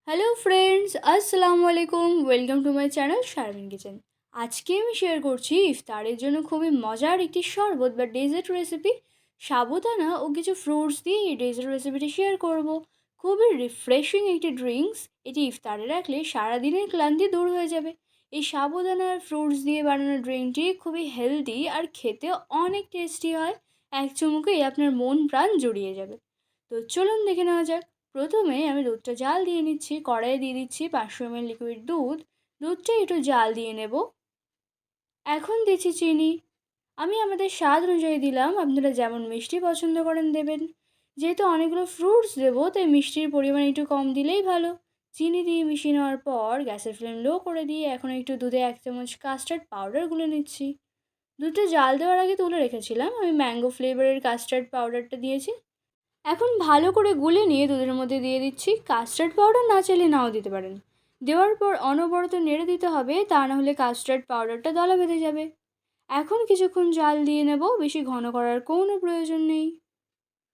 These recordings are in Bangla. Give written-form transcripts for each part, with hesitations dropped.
হ্যালো ফ্রেন্ডস, আসসালামু আলাইকুম। Welcome to my channel Sharmin kitchen. আজকে আমি শেয়ার করছি ইফতারের জন্য খুবই মজার একটি শরবত বা ডেজার্ট রেসিপি। সাবুদানা ও কিছু ফ্রুটস দিয়ে এই ডেজার্ট রেসিপিটি শেয়ার করব। খুবই রিফ্রেশিং একটি ড্রিঙ্কস। এটি ইফতারে রাখলে সারাদিনের ক্লান্তি দূর হয়ে যাবে। এই সাবুদানা আর ফ্রুটস দিয়ে বানানো ড্রিঙ্কটি খুবই হেলদি আর খেতে অনেক টেস্টি হয়। এক চুমুকেই আপনার মন প্রাণ জুড়িয়ে যাবে। তো চলুন দেখে নেওয়া যাক। প্রথমে আমি দুধটা জাল দিয়ে নিচ্ছি। কড়াইয়ে দিয়ে দিচ্ছি 500 ml লিকুইড দুধ। দুধটা একটু জাল দিয়ে নেব। এখন দিচ্ছি চিনি। আমি আমাদের স্বাদ অনুযায়ী দিলাম, আপনারা যেমন মিষ্টি পছন্দ করেন দেবেন। যেহেতু অনেকগুলো ফ্রুটস দেবো তাই মিষ্টির পরিমাণ একটু কম দিলেই ভালো। চিনি দিয়ে মিশিয়ে নেওয়ার পর গ্যাসের ফ্লেম লো করে দিয়ে এখন একটু দুধে 1 চামচ কাস্টার্ড পাউডার গুলে নিচ্ছি। দুধটা জাল দেওয়ার আগে তুলে রেখেছিলাম, আমি ম্যাঙ্গো ফ্লেভারের কাস্টার্ড পাউডারটা দিয়েছি। এখন ভালো করে গুলে নিয়ে দুধের মধ্যে দিয়ে দিচ্ছি। কাস্টার্ড পাউডার না চাইলে নাও দিতে পারেন। দেওয়ার পর অনবরত নেড়ে দিতে হবে, তা না হলে কাস্টার্ড পাউডারটা দলা বেঁধে যাবে। এখন কিছুক্ষণ জাল দিয়ে নেব, বেশি ঘন করার কোনো প্রয়োজন নেই।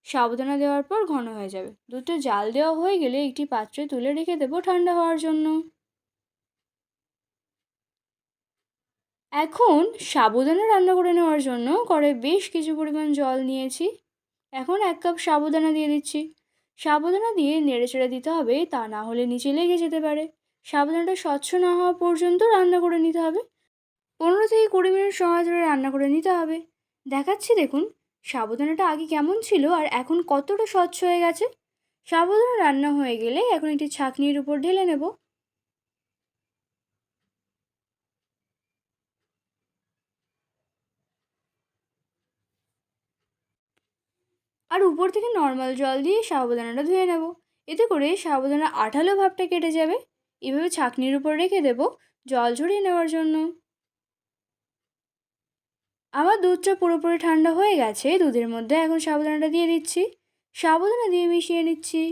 সাবুদানা দেওয়ার পর ঘন হয়ে যাবে। দুধটা জাল দেওয়া হয়ে গেলে একটি পাত্রে তুলে রেখে দেবো ঠান্ডা হওয়ার জন্য। এখন সাবুদানা রান্না করে নেওয়ার জন্য কড়াই বেশ কিছু পরিমাণ জল নিয়েছি। এখন 1 কাপ সাবুদানা দিয়ে দিচ্ছি। সাবুদানা দিয়ে নেড়েচেড়ে দিতে হবে, তা না হলে নিচে লেগে যেতে পারে। সাবুদানাটা স্বচ্ছ না হওয়া পর্যন্ত রান্না করে নিতে হবে। 15 থেকে 20 মিনিট সময় ধরে রান্না করে নিতে হবে। দেখাচ্ছি দেখুন, সাবুদানাটা আগে কেমন ছিল আর এখন কতটা স্বচ্ছ হয়ে গেছে। সাবুদানা রান্না হয়ে গেলে এখন একটি ছাঁকনির উপর ঢেলে নেব। আর উপর থেকে নর্মাল জল দিয়ে সাবুদানাটা ধুয়ে নেব। এতে করে সাবুদানার আঠালো ভাবটা কেটে যাবে। এভাবে ছাঁকনির উপর রেখে দেব জল ঝরিয়ে নেওয়ার জন্য। আমার দুধটা পুরোপুরি ঠান্ডা হয়ে গেছে। দুধের মধ্যে এখন সাবুদানাটা দিয়ে দিচ্ছি। সাবুদানা দিয়ে মিশিয়ে নিচ্ছি।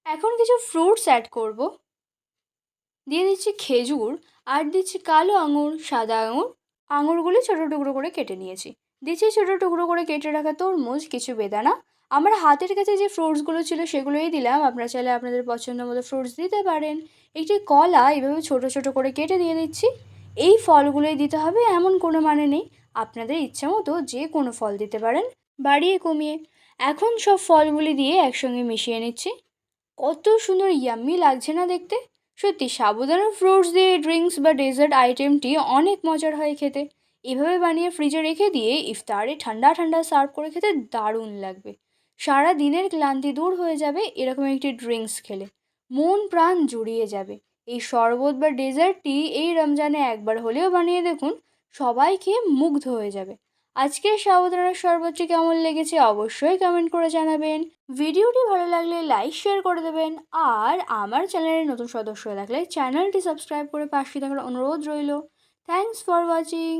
এখন কিছু ফ্রুটস অ্যাড করব। দিয়ে দিচ্ছি খেজুর, আর দিচ্ছি কালো আঙুর, সাদা আঙুর। আঙুরগুলি ছোটো টুকরো করে কেটে নিয়েছি। দিচ্ছি ছোটো টুকরো করে কেটে রাখা তরমুজ, কিছু বেদানা। আমার হাতের কাছে যে ফ্রুটসগুলো ছিল সেগুলোই দিলাম, আপনারা চাইলে আপনাদের পছন্দ মতো ফ্রুটস দিতে পারেন। একটি কলা এইভাবে ছোটো ছোটো করে কেটে দিয়ে দিচ্ছি। এই ফলগুলোই দিতে হবে এমন কোনো মানে নেই, আপনাদের ইচ্ছা মতো যে কোনো ফল দিতে পারেন, বাড়িয়ে কমিয়ে। এখন সব ফলগুলি দিয়ে একসঙ্গে মিশিয়ে নিচ্ছি। কত সুন্দর ইয়াম্মি লাগছে না দেখতে। সত্যি সাবুদানা ফ্রুটস দিয়ে ড্রিঙ্কস বা ডেজার্ট আইটেমটি অনেক মজার হয় খেতে। এভাবে বানিয়ে ফ্রিজে রেখে দিয়ে ইফতারে ঠান্ডা ঠান্ডা সার্ভ করে খেতে দারুণ লাগবে। সারা দিনের ক্লান্তি দূর হয়ে যাবে এরকম একটি ড্রিঙ্কস খেলে। মন প্রাণ জুড়িয়ে যাবে। এই শরবত বা ডেজার্টটি এই রমজানে একবার হলেও বানিয়ে দেখুন, সবাই খেয়ে মুগ্ধ হয়ে যাবে। আজকের সাবুদানার শরবতটি কেমন লেগেছে অবশ্যই কমেন্ট করে জানাবেন। ভিডিওটি ভালো লাগলে লাইক শেয়ার করে দেবেন। আর আমার চ্যানেলের নতুন সদস্য হয়ে থাকলে চ্যানেলটি সাবস্ক্রাইব করে পাশে থাকার অনুরোধ রইল। Thanks for watching.